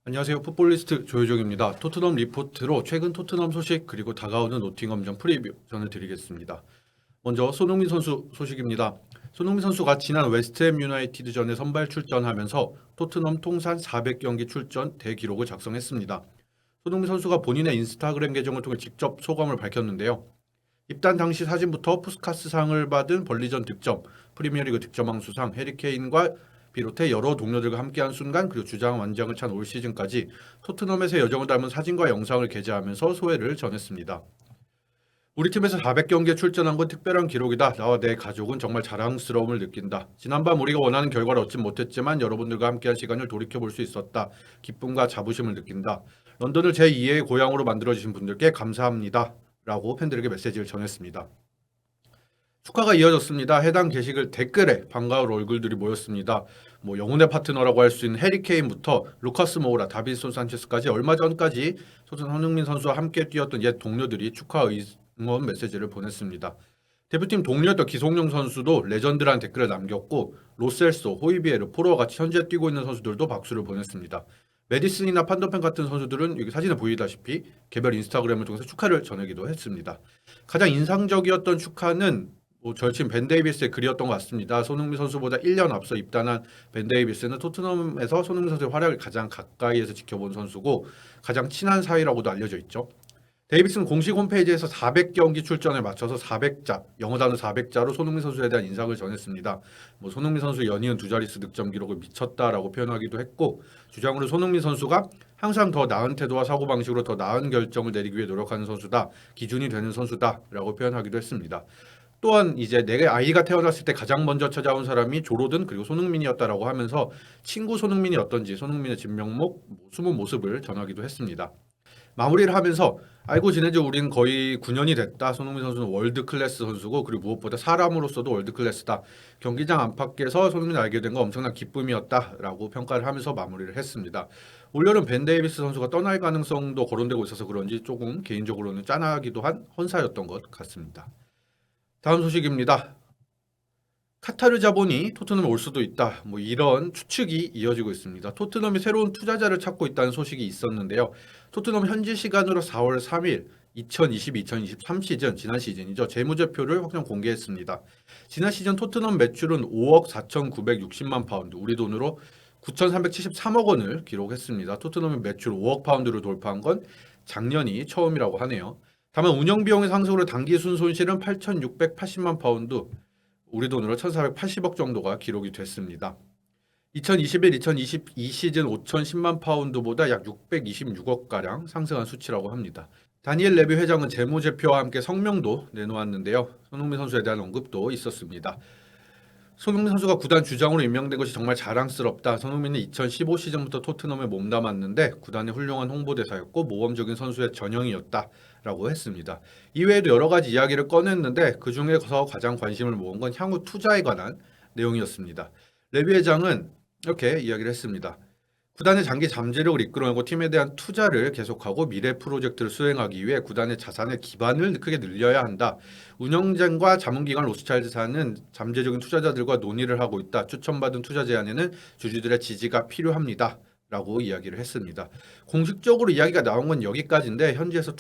안녕하세요. 풋볼리스트 조효정입니다. 토트넘 리포트로 최근 토트넘 소식 그리고 다가오는 노팅엄전 프리뷰 전을 드리겠습니다. 먼저 손흥민 선수 소식입니다. 손흥민 선수가 지난 웨스트햄 유나이티드전에 선발 출전하면서 토트넘 통산 400경기 출전 대기록을 작성했습니다. 손흥민 선수가 본인의 인스타그램 계정을 통해 직접 소감을 밝혔는데요. 입단 당시 사진부터 푸스카스상을 받은 벌리전 득점, 프리미어리그 득점왕 수상, 해리케인과 비롯해 여러 동료들과 함께한 순간 그리고 주장 완장을 찬 올 시즌까지 토트넘에서의 여정을 담은 사진과 영상을 게재하면서 소회를 전했습니다. 우리 팀에서 400경기에 출전한 건 특별한 기록이다. 나와 내 가족은 정말 자랑스러움을 느낀다. 지난밤 우리가 원하는 결과를 얻진 못했지만 여러분들과 함께한 시간을 돌이켜볼 수 있었다. 기쁨과 자부심을 느낀다. 런던을 제2의 고향으로 만들어주신 분들께 감사합니다. 라고 팬들에게 메시지를 전했습니다. 축하가 이어졌습니다. 해당 게시글 댓글에 반가울 얼굴들이 모였습니다. 영혼의 파트너라고 할 수 있는 해리케인부터 루카스 모우라, 다빈손 산체스까지 얼마 전까지 손흥민 선수와 함께 뛰었던 옛 동료들이 축하 응원 메시지를 보냈습니다. 대표팀 동료였던 기성용 선수도 레전드라는 댓글을 남겼고 로셀소, 호이비에르, 포로와 같이 현재 뛰고 있는 선수들도 박수를 보냈습니다. 메디슨이나 판더펜 같은 선수들은 여기 사진에 보이다시피 개별 인스타그램을 통해서 축하를 전하기도 했습니다. 가장 인상적이었던 축하는 절친 벤 데이비스의 글이었던 것 같습니다. 손흥민 선수보다 1년 앞서 입단한 벤 데이비스는 토트넘에서 손흥민 선수의 활약을 가장 가까이에서 지켜본 선수고 가장 친한 사이라고도 알려져 있죠. 데이비스는 공식 홈페이지에서 400경기 출전에 맞춰서 400자, 영어 단어 400자로 손흥민 선수에 대한 인상을 전했습니다. 손흥민 선수 연이은 두 자릿수 득점 기록을 미쳤다라고 표현하기도 했고 주장으로 손흥민 선수가 항상 더 나은 태도와 사고방식으로 더 나은 결정을 내리기 위해 노력하는 선수다. 기준이 되는 선수다라고 표현하기도 했습니다. 또한 이제 내게 아이가 태어났을 때 가장 먼저 찾아온 사람이 조로든 그리고 손흥민이었다라고 하면서 친구 손흥민이 어떤지 손흥민의 진면목, 숨은 모습을 전하기도 했습니다. 마무리를 하면서 알고 지낸 지 우린 거의 9년이 됐다. 손흥민 선수는 월드 클래스 선수고 그리고 무엇보다 사람으로서도 월드 클래스다. 경기장 안팎에서 손흥민을 알게 된 건 엄청난 기쁨이었다라고 평가를 하면서 마무리를 했습니다. 올여름 벤 데이비스 선수가 떠날 가능성도 거론되고 있어서 그런지 조금 개인적으로는 짠하기도 한 헌사였던 것 같습니다. 다음 소식입니다. 카타르 자본이 토트넘에 올 수도 있다. 이런 추측이 이어지고 있습니다. 토트넘이 새로운 투자자를 찾고 있다는 소식이 있었는데요. 토트넘 현지 시간으로 4월 3일 2022-2023 시즌, 지난 시즌이죠. 재무제표를 확정 공개했습니다. 지난 시즌 토트넘 매출은 5억 4,960만 파운드, 우리 돈으로 9,373억 원을 기록했습니다. 토트넘의 매출 5억 파운드를 돌파한 건 작년이 처음이라고 하네요. 다만 운영비용의 상승으로 단기순 손실은 8,680만 파운드, 우리 돈으로 1,480억 정도가 기록이 됐습니다. 2021-2022 시즌 5,010만 파운드보다 약 626억가량 상승한 수치라고 합니다. 다니엘 레비 회장은 재무제표와 함께 성명도 내놓았는데요. 손흥민 선수에 대한 언급도 있었습니다. 손흥민 선수가 구단 주장으로 임명된 것이 정말 자랑스럽다. 손흥민은 2015 시즌부터 토트넘에 몸담았는데 구단의 훌륭한 홍보대사였고 모범적인 선수의 전형이었다라고 했습니다. 이외에도 여러 가지 이야기를 꺼냈는데 그중에서 가장 관심을 모은 건 향후 투자에 관한 내용이었습니다. 레비 회장은 이렇게 이야기를 했습니다. 구단의 장기 잠재력을 이끌어내고 팀에 대한 투자를 계속하고 미래 프로젝트를 수행하기 위해 구단의 자산의 기반을 크게 늘려야 한다. 운영진과 자문기관 로스차일드사는 잠재적인 투자자들과 논의를 하고 있다. 추천받은 투자 제안에는 주주들의 지지가 필요합니다. 라고 이야기를 했습니다. 공식적으로 이야기가 나온 건 여기까지인데 현지에서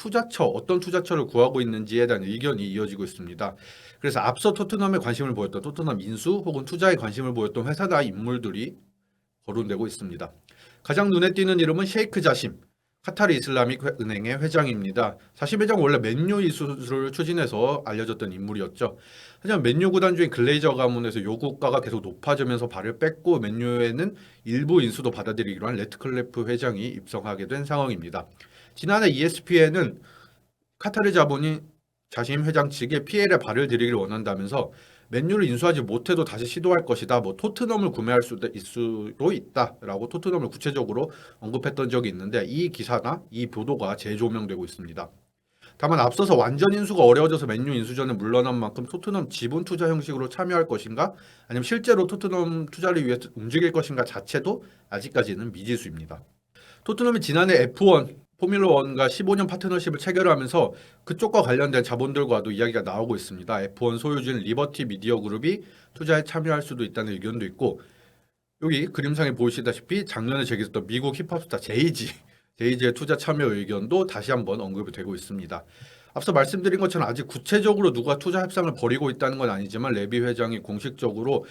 어떤 투자처를 구하고 있는지에 대한 의견이 이어지고 있습니다. 그래서 앞서 토트넘에 관심을 보였던 토트넘 인수 혹은 투자에 관심을 보였던 회사나 인물들이 거론되고 있습니다. 가장 눈에 띄는 이름은 셰이크 자심, 카타르 이슬라믹 은행의 회장입니다. 자심 회장은 원래 맨유 이수를 추진해서 알려졌던 인물이었죠. 하지만 맨유 구단 중인 글레이저 가문에서 요구가가 계속 높아지면서 발을 뺐고 맨유에는 일부 인수도 받아들이기로 한 레트클레프 회장이 입성하게 된 상황입니다. 지난해 ESPN은 카타르 자본이 자심 회장 측에 PL에 발을 들이기를 원한다면서 맨유를 인수하지 못해도 다시 시도할 것이다. 토트넘을 구매할 수도 있다라고 토트넘을 구체적으로 언급했던 적이 있는데 이 기사나 이 보도가 재조명되고 있습니다. 다만 앞서서 완전 인수가 어려워져서 맨유 인수전에 물러난 만큼 토트넘 지분 투자 형식으로 참여할 것인가 아니면 실제로 토트넘 투자를 위해 움직일 것인가 자체도 아직까지는 미지수입니다. 토트넘이 지난해 F1 포뮬러 1과 15년 파트너십을 체결하면서 그쪽과 관련된 자본들과도 이야기가 나오고 있습니다. F1 소유주인 리버티 미디어 그룹이 투자에 참여할 수도 있다는 의견도 있고 여기 그림상에 보이시다시피 작년에 제기했던 미국 힙합스타 제이지의 투자 참여 의견도 다시 한번 언급이 되고 있습니다. 앞서 말씀드린 것처럼 아직 구체적으로 누가 투자 협상을 벌이고 있다는 건 아니지만 레비 회장이 공식적으로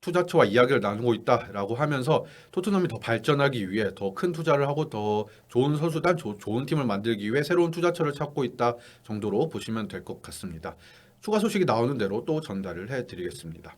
투자처와 이야기를 나누고 있다라고 하면서 토트넘이 더 발전하기 위해 더 큰 투자를 하고 더 좋은 선수단, 좋은 팀을 만들기 위해 새로운 투자처를 찾고 있다 정도로 보시면 될 것 같습니다. 추가 소식이 나오는 대로 또 전달을 해드리겠습니다.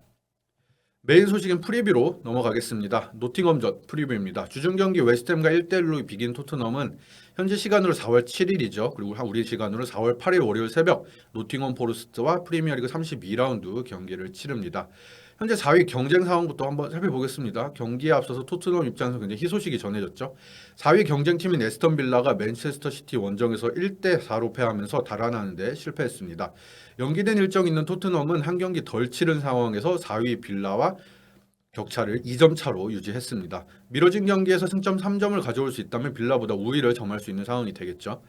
메인 소식은 프리뷰로 넘어가겠습니다. 노팅엄전 프리뷰입니다. 주중 경기 웨스트햄과 1대1로 비긴 토트넘은 현지 시간으로 4월 7일이죠. 그리고 우리 시간으로 4월 8일 월요일 새벽 노팅엄 포레스트와 프리미어리그 32라운드 경기를 치릅니다. 현재 4위 경쟁 상황부터 한번 살펴보겠습니다. 경기에 앞서서 토트넘 입장에서 굉장히 희소식이 전해졌죠. 4위 경쟁팀인 에스턴 빌라가 맨체스터 시티 원정에서 1대4로 패하면서 달아나는 데 실패했습니다. 연기된 일정이 있는 토트넘은 한 경기 덜 치른 상황에서 4위 빌라와 격차를 2점 차로 유지했습니다. 미뤄진 경기에서 승점 3점을 가져올 수 있다면 빌라보다 우위를 점할 수 있는 상황이 되겠죠.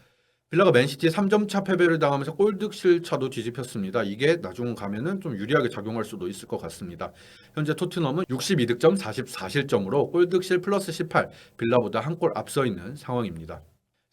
빌라가 맨시티에 3점 차 패배를 당하면서 골득실 차도 뒤집혔습니다. 이게 나중 가면은 좀 유리하게 작용할 수도 있을 것 같습니다. 현재 토트넘은 62득점 44실점으로 골득실 플러스 18, 빌라보다 한 골 앞서 있는 상황입니다.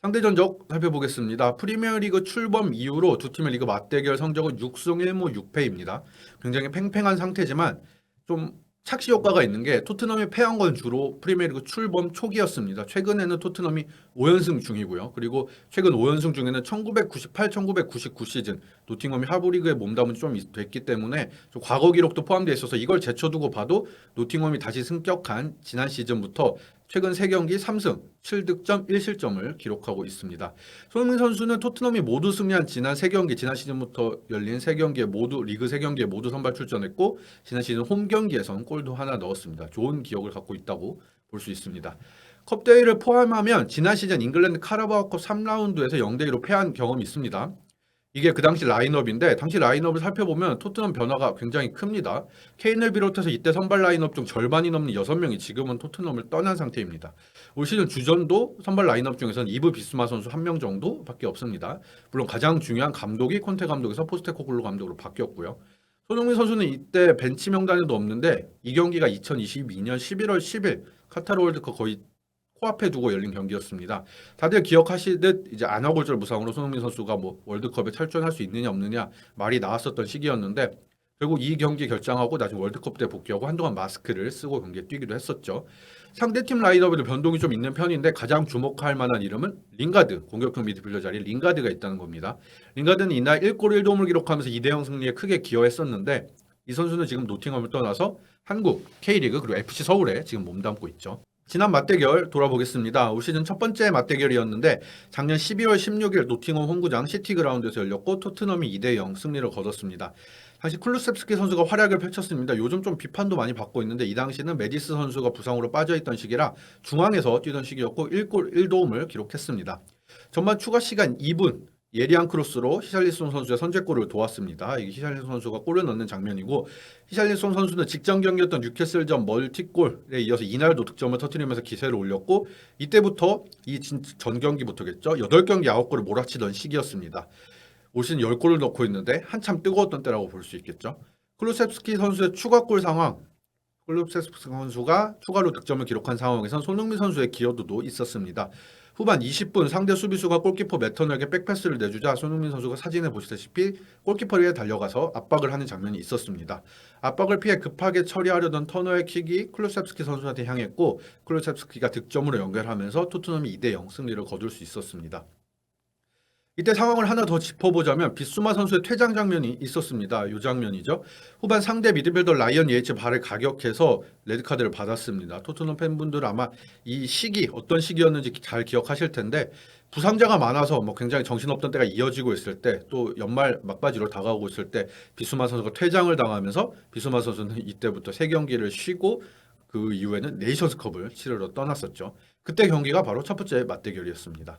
상대 전적 살펴보겠습니다. 프리미어리그 출범 이후로 두 팀의 리그 맞대결 성적은 6승 1무 6패입니다. 굉장히 팽팽한 상태지만 좀 착시 효과가 있는 게 토트넘이 패한 건 주로 프리미어리그 출범 초기였습니다. 최근에는 토트넘이 5연승 중이고요. 그리고 최근 5연승 중에는 1998-1999 시즌 노팅엄이 하부리그에 몸담은 좀 됐기 때문에 좀 과거 기록도 포함되어 있어서 이걸 제쳐두고 봐도 노팅엄이 다시 승격한 지난 시즌부터 최근 3경기 3승 7득점 1실점을 기록하고 있습니다. 손흥민 선수는 토트넘이 모두 승리한 지난 3경기 지난 시즌부터 열린 3경기에 모두 리그 3경기에 모두 선발 출전했고 지난 시즌 홈 경기에선 골도 하나 넣었습니다. 좋은 기억을 갖고 있다고 볼 수 있습니다. 컵대회를 포함하면 지난 시즌 잉글랜드 카라바오컵 3라운드에서 0대2로 패한 경험이 있습니다. 이게 그 당시 라인업인데 당시 라인업을 살펴보면 토트넘 변화가 굉장히 큽니다. 케인을 비롯해서 이때 선발 라인업 중 절반이 넘는 6명이 지금은 토트넘을 떠난 상태입니다. 올 시즌 주전도 선발 라인업 중에서는 이브 비스마 선수 1명 정도밖에 없습니다. 물론 가장 중요한 감독이 콘테 감독에서 포스테코글루 감독으로 바뀌었고요. 손흥민 선수는 이때 벤치 명단에도 없는데 이 경기가 2022년 11월 10일 카타르 월드컵 거의 코앞에 두고 열린 경기였습니다. 다들 기억하시듯 이제 안아골절 부상으로 손흥민 선수가 뭐 월드컵에 출전할 수 있느냐 없느냐 말이 나왔었던 시기였는데 결국 이 경기 결정하고 나중에 월드컵 때 복귀하고 한동안 마스크를 쓰고 경기에 뛰기도 했었죠. 상대팀 라인업에도 변동이 좀 있는 편인데 가장 주목할 만한 이름은 링가드, 공격형 미드필더 자리에 링가드가 있다는 겁니다. 링가드는 이날 1골 1도움을 기록하면서 2대0 승리에 크게 기여했었는데 이 선수는 지금 노팅엄을 떠나서 한국, K리그 그리고 FC 서울에 지금 몸담고 있죠. 지난 맞대결 돌아보겠습니다. 올 시즌 첫 번째 맞대결이었는데 작년 12월 16일 노팅엄 홈구장 시티그라운드에서 열렸고 토트넘이 2대0 승리를 거뒀습니다. 당시 쿨루셉스키 선수가 활약을 펼쳤습니다. 요즘 좀 비판도 많이 받고 있는데 이 당시는 메디스 선수가 부상으로 빠져있던 시기라 중앙에서 뛰던 시기였고 1골 1도움을 기록했습니다. 전반 추가 시간 2분 예리한 크로스로 히샬리송 선수의 선제골을 도왔습니다. 이게 히샬리송 선수가 골을 넣는 장면이고 히샬리송 선수는 직전 경기였던 뉴캐슬전 멀티골에 이어서 이날도 득점을 터뜨리면서 기세를 올렸고 이때부터 이 전 경기부터겠죠. 8경기 9골을 몰아치던 시기였습니다. 올 시즌 10골을 넣고 있는데 한참 뜨거웠던 때라고 볼 수 있겠죠. 클루셉스키 선수의 추가골 상황 클루셉스키 선수가 추가로 득점을 기록한 상황에선 손흥민 선수의 기여도도 있었습니다. 후반 20분 상대 수비수가 골키퍼 매터널에게 백패스를 내주자 손흥민 선수가 사진에 보시다시피 골키퍼에게 달려가서 압박을 하는 장면이 있었습니다. 압박을 피해 급하게 처리하려던 터너의 킥이 클루셉스키 선수한테 향했고 클루셉스키가 득점으로 연결하면서 토트넘이 2대0 승리를 거둘 수 있었습니다. 이때 상황을 하나 더 짚어보자면 비수마 선수의 퇴장 장면이 있었습니다. 이 장면이죠. 후반 상대 미드필더 라이언 예이츠 발을 가격해서 레드카드를 받았습니다. 토트넘 팬분들 아마 이 시기 어떤 시기였는지 잘 기억하실 텐데 부상자가 많아서 뭐 굉장히 정신없던 때가 이어지고 있을 때 또 연말 막바지로 다가오고 있을 때 비수마 선수가 퇴장을 당하면서 비수마 선수는 이때부터 3경기를 쉬고 그 이후에는 네이션스컵을 치르러 떠났었죠. 그때 경기가 바로 첫 번째 맞대결이었습니다.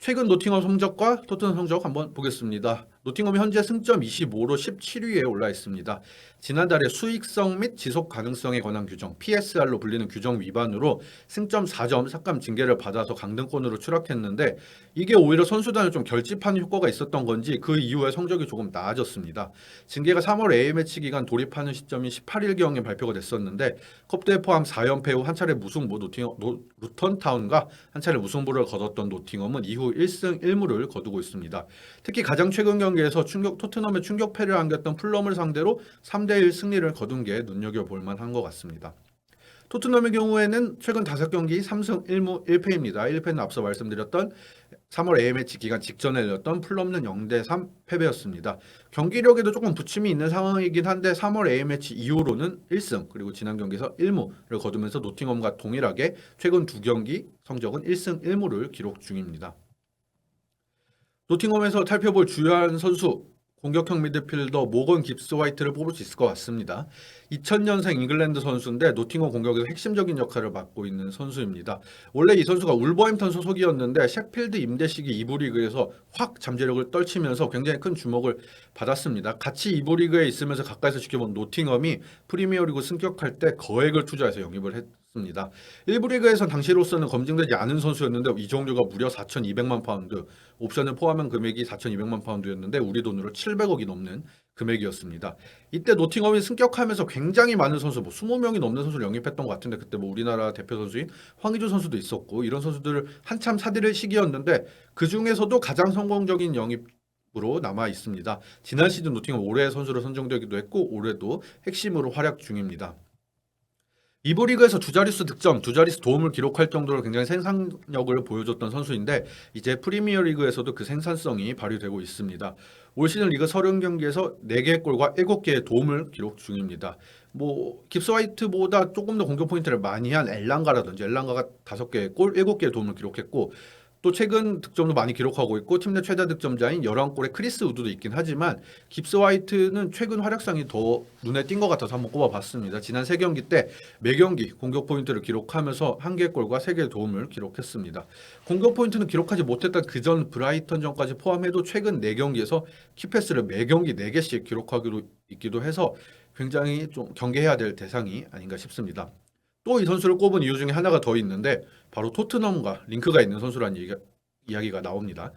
최근 노팅엄 성적과 토트넘 성적 한번 보겠습니다. 노팅엄이 현재 승점 25로 17위에 올라 있습니다. 지난달에 수익성 및 지속 가능성에 관한 규정 PSR로 불리는 규정 위반으로 승점 4점 삭감 징계를 받아서 강등권으로 추락했는데 이게 오히려 선수단을 좀 결집하는 효과가 있었던 건지 그 이후에 성적이 조금 나아졌습니다. 징계가 3월 A매치 기간 돌입하는 시점이 18일경에 발표가 됐었는데 컵대회 포함 4연패 후 한 차례 무승부 루턴타운과 한 차례 무승부를 거뒀던 노팅엄은 이후 1승 1무를 거두고 있습니다. 특히 가장 최근 경기에서 토트넘의 충격패를 안겼던 풀럼을 상대로 3대1 승리를 거둔 게 눈여겨볼 만한 것 같습니다. 토트넘의 경우에는 최근 5경기 3승 1무 1패입니다. 1패는 앞서 말씀드렸던 3월 A매치 기간 직전에 열렸던 풀럼은 0대3 패배였습니다. 경기력에도 조금 부침이 있는 상황이긴 한데 3월 A매치 이후로는 1승 그리고 지난 경기에서 1무를 거두면서 노팅엄과 동일하게 최근 2경기 성적은 1승 1무를 기록 중입니다. 노팅엄에서 살펴볼 주요한 선수 공격형 미드필더 모건 깁스 화이트를 뽑을 수 있을 것 같습니다. 2000년생 잉글랜드 선수인데 노팅엄 공격에서 핵심적인 역할을 맡고 있는 선수입니다. 원래 이 선수가 울버햄턴 소속이었는데 셰필드 임대 시기 2부 리그에서 확 잠재력을 떨치면서 굉장히 큰 주목을 받았습니다. 같이 2부 리그에 있으면서 가까이서 지켜본 노팅엄이 프리미어리그 승격할 때 거액을 투자해서 영입을 했습니다. 1부 리그에선 당시로서는 검증되지 않은 선수였는데 이적료가 무려 4,200만 파운드, 옵션을 포함한 금액이 4,200만 파운드였는데 우리 돈으로 700억이 넘는 금액이었습니다. 이때 노팅엄이 승격하면서 굉장히 많은 선수, 20명이 넘는 선수를 영입했던 것 같은데 그때 우리나라 대표 선수인 황의조 선수도 있었고 이런 선수들을 한참 사들일 시기였는데 그 중에서도 가장 성공적인 영입으로 남아 있습니다. 지난 시즌 노팅엄 올해의 선수로 선정되기도 했고 올해도 핵심으로 활약 중입니다. 2부 리그에서 두 자릿수 득점, 두 자릿수 도움을 기록할 정도로 굉장히 생산력을 보여줬던 선수인데 이제 프리미어 리그에서도 그 생산성이 발휘되고 있습니다. 올 시즌 리그 30경기에서 4개의 골과 7개의 도움을 기록 중입니다. 깁스 화이트보다 조금 더 공격 포인트를 많이 한 엘랑가라든지 엘랑가가 5개의 골, 7개의 도움을 기록했고 또 최근 득점도 많이 기록하고 있고 팀 내 최다 득점자인 11골의 크리스 우드도 있긴 하지만 깁스 화이트는 최근 활약상이 더 눈에 띈 것 같아서 한번 꼽아봤습니다. 지난 3경기 때 매경기 공격 포인트를 기록하면서 1개의 골과 3개의 도움을 기록했습니다. 공격 포인트는 기록하지 못했던 그전 브라이턴전까지 포함해도 최근 4경기에서 키패스를 매경기 4개씩 기록하기로 있기도 해서 굉장히 좀 경계해야 될 대상이 아닌가 싶습니다. 또 이 선수를 꼽은 이유 중에 하나가 더 있는데 바로 토트넘과 링크가 있는 선수라는 이야기가 나옵니다.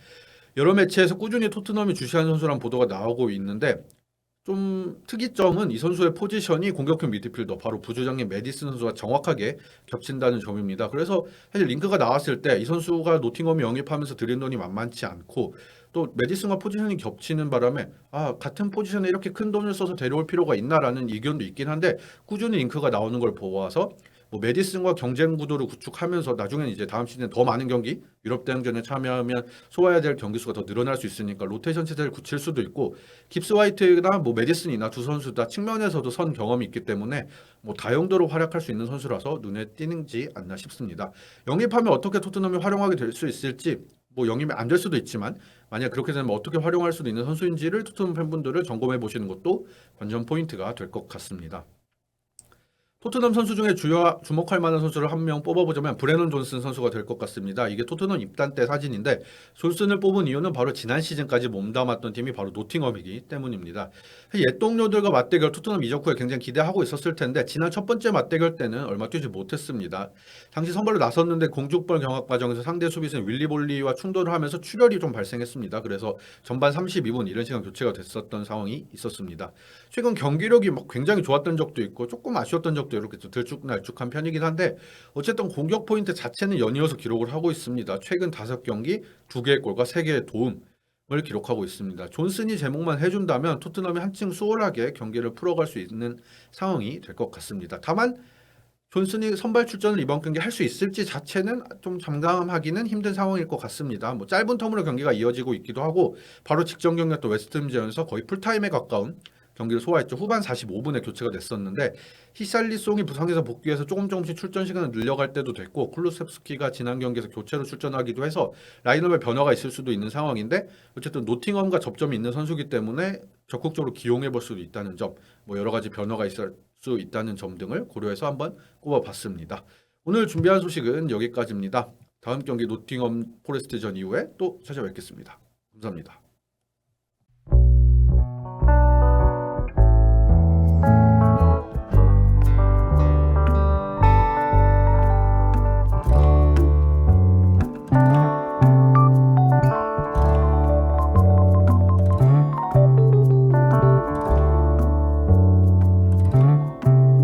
여러 매체에서 꾸준히 토트넘이 주시하는 선수라는 보도가 나오고 있는데 좀 특이점은 이 선수의 포지션이 공격형 미드필더 바로 부주장인 메디슨 선수와 정확하게 겹친다는 점입니다. 그래서 사실 링크가 나왔을 때 이 선수가 노팅엄이 영입하면서 들인 돈이 만만치 않고 또 메디슨과 포지션이 겹치는 바람에 같은 포지션에 이렇게 큰 돈을 써서 데려올 필요가 있나라는 의견도 있긴 한데 꾸준히 링크가 나오는 걸 보아서 메디슨과 경쟁 구도를 구축하면서 나중에는 이제 다음 시즌에 더 많은 경기 유럽 대항전에 참여하면 소화해야 될 경기 수가 더 늘어날 수 있으니까 로테이션 체제를 굳힐 수도 있고 깁스 화이트나 메디슨이나 두 선수 다 측면에서도 선 경험이 있기 때문에 다용도로 활약할 수 있는 선수라서 눈에 띄는지 않나 싶습니다. 영입하면 어떻게 토트넘이 활용하게 될 수 있을지 영입이 안 될 수도 있지만 만약 그렇게 되면 어떻게 활용할 수도 있는 선수인지를 토트넘 팬분들을 점검해 보시는 것도 관전 포인트가 될 것 같습니다. 토트넘 선수 중에 주목할 만한 선수를 한 명 뽑아보자면 브레넌 존슨 선수가 될 것 같습니다. 이게 토트넘 입단 때 사진인데 존슨을 뽑은 이유는 바로 지난 시즌까지 몸담았던 팀이 바로 노팅엄이기 때문입니다. 옛 동료들과 맞대결 토트넘 이적 후에 굉장히 기대하고 있었을 텐데 지난 첫 번째 맞대결 때는 얼마 뛰지 못했습니다. 당시 선발로 나섰는데 공중볼 경합 과정에서 상대 수비수인 윌리 볼리와 충돌을 하면서 출혈이 좀 발생했습니다. 그래서 전반 32분 이른 시간 교체가 됐었던 상황이 있었습니다. 최근 경기력이 굉장히 좋았던 적도 있고 조금 아쉬웠던 적도 이렇게 들쭉날쭉한 편이긴 한데 어쨌든 공격 포인트 자체는 연이어서 기록을 하고 있습니다. 최근 5경기 2개의 골과 3개의 도움을 기록하고 있습니다. 존슨이 제목만 해준다면 토트넘이 한층 수월하게 경기를 풀어갈 수 있는 상황이 될 것 같습니다. 다만 존슨이 선발 출전을 이번 경기 할 수 있을지 자체는 좀 장담하기는 힘든 상황일 것 같습니다. 짧은 텀으로 경기가 이어지고 있기도 하고 바로 직전 경기였던 웨스트햄전에서 거의 풀타임에 가까운 경기를 소화했죠. 후반 45분에 교체가 됐었는데 히샬리송이 부상에서 복귀해서 조금씩 출전 시간을 늘려갈 때도 됐고 쿨루셉스키가 지난 경기에서 교체로 출전하기도 해서 라인업에 변화가 있을 수도 있는 상황인데 어쨌든 노팅엄과 접점이 있는 선수이기 때문에 적극적으로 기용해 볼 수도 있다는 점, 여러 가지 변화가 있을 수 있다는 점 등을 고려해서 한번 꼽아봤습니다. 오늘 준비한 소식은 여기까지입니다. 다음 경기 노팅엄 포레스트전 이후에 또 찾아뵙겠습니다. 감사합니다.